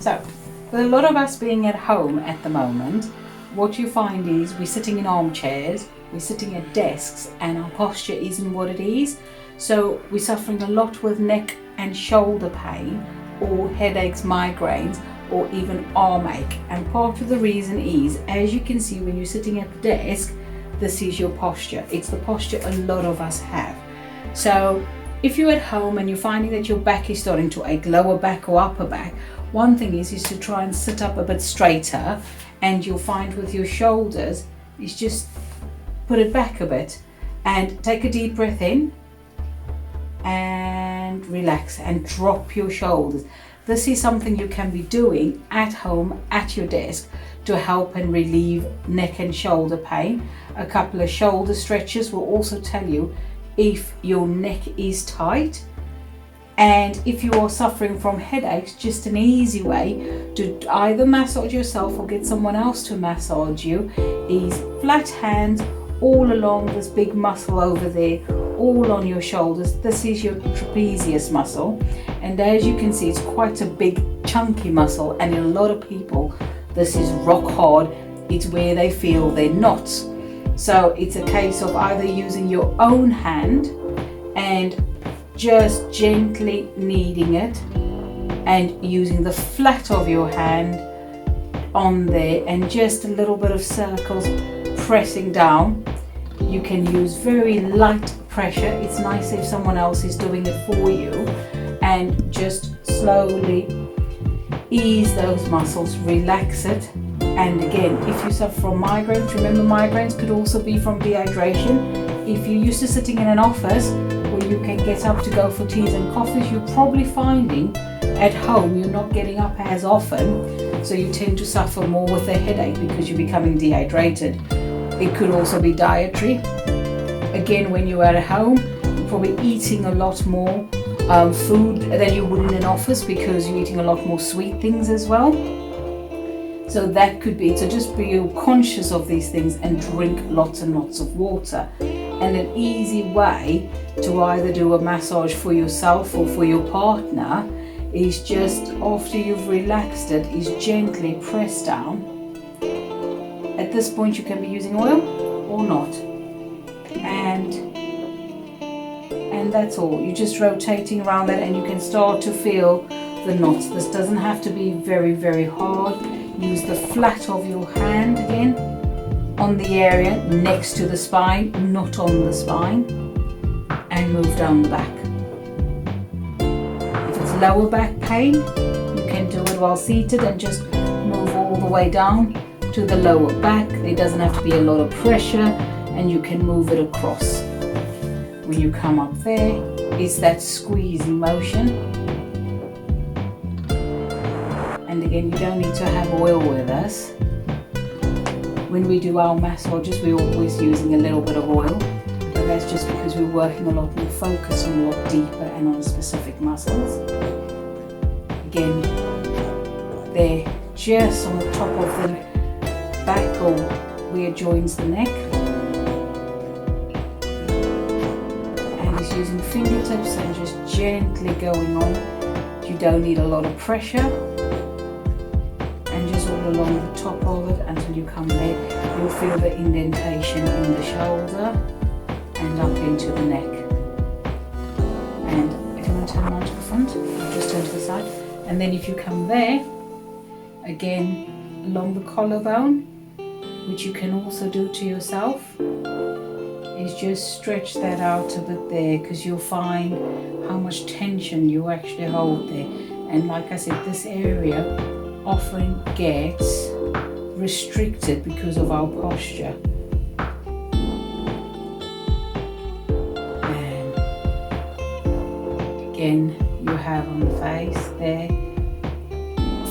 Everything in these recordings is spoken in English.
So, with a lot of us being at home at the moment, what you find is we're sitting in armchairs, we're sitting at desks, and our posture isn't what it is. So we're suffering a lot with neck and shoulder pain, or headaches, migraines, or even arm ache. And part of the reason is, as you can see when you're sitting at the desk, this is your posture. It's the posture a lot of us have. So if you're at home and you're finding that your back is starting to ache, lower back or upper back, one thing is to try and sit up a bit straighter, and you'll find with your shoulders is just put it back a bit and take a deep breath in and relax and drop your shoulders. This is something you can be doing at home at your desk to help and relieve neck and shoulder pain. A couple of shoulder stretches will also tell you if your neck is tight. And if you are suffering from headaches, just an easy way to either massage yourself or get someone else to massage you is flat hands all along this big muscle over there, all on your shoulders. This is your trapezius muscle, and as you can see, it's quite a big chunky muscle, and in a lot of people this is rock hard. It's where they feel their knots. So it's a case of either using your own hand and just gently kneading it, and using the flat of your hand on there and just a little bit of circles pressing down. You can use very light pressure. It's nice if someone else is doing it for you, and just slowly ease those muscles, relax it. And again, if you suffer from migraines, remember migraines could also be from dehydration. If you're used to sitting in an office where you can get up to go for teas and coffees, you're probably finding at home you're not getting up as often, so you tend to suffer more with a headache because you're becoming dehydrated. It could also be dietary. Again, when you're at home, you're probably eating a lot more food than you would in an office because you're eating a lot more sweet things as well. So that could be, so just be conscious of these things and drink lots and lots of water. And an easy way to either do a massage for yourself or for your partner is just after you've relaxed it, is gently press down. At this point you can be using oil or not. And that's all. You're just rotating around that, and you can start to feel the knots. This doesn't have to be very, very hard. Use the flat of your hand again on the area next to the spine, not on the spine, and move down the back. If it's lower back pain, you can do it while seated and just move all the way down to the lower back. There doesn't have to be a lot of pressure, and you can move it across. When you come up there, it's that squeezing motion. And again, you don't need to have oil with us. When we do our massages, we're always using a little bit of oil, but that's just because we're working a lot more focused and a lot deeper and on specific muscles. Again, they're just on the top of the back or where it joins the neck. And just using fingertips and just gently going on. You don't need a lot of pressure. Along the top of it until you come there. You'll feel the indentation in the shoulder and up into the neck. And if you want to turn around to the front, just turn to the side. And then if you come there, again along the collarbone, which you can also do to yourself, is just stretch that out a bit there, because you'll find how much tension you actually hold there. And like I said, this area often gets restricted because of our posture. And again, you have on the face there,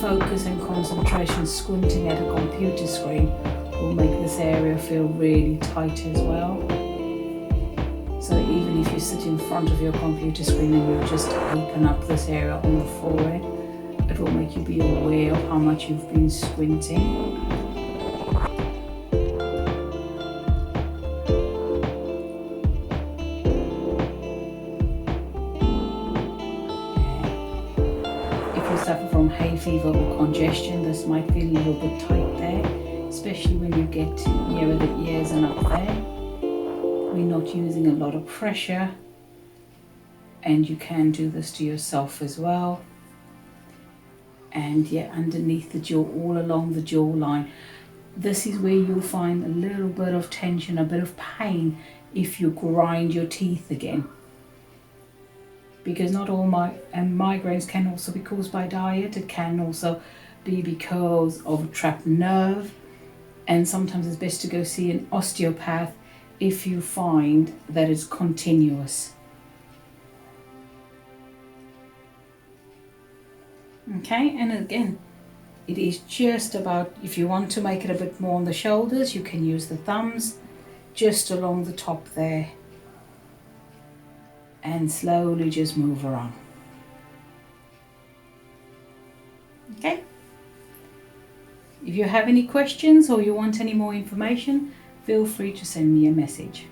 focus and concentration. Squinting at a computer screen will make this area feel really tight as well. So even if you sit in front of your computer screen and you just open up this area on the forehead, it will make you be aware of how much you've been squinting. If you're suffer from hay fever or congestion, this might feel a little bit tight there, especially when you get nearer the ears and up there. We're not using a lot of pressure, and you can do this to yourself as well. And yeah, underneath the jaw, all along the jawline. This is where you'll find a little bit of tension, a bit of pain if you grind your teeth again. Because not all migraines can also be caused by diet. It can also be because of a trapped nerve. And sometimes it's best to go see an osteopath if you find that it's continuous. Okay, and again, it is just about, if you want to make it a bit more on the shoulders, you can use the thumbs just along the top there and slowly just move around. Okay, if you have any questions or you want any more information, feel free to send me a message.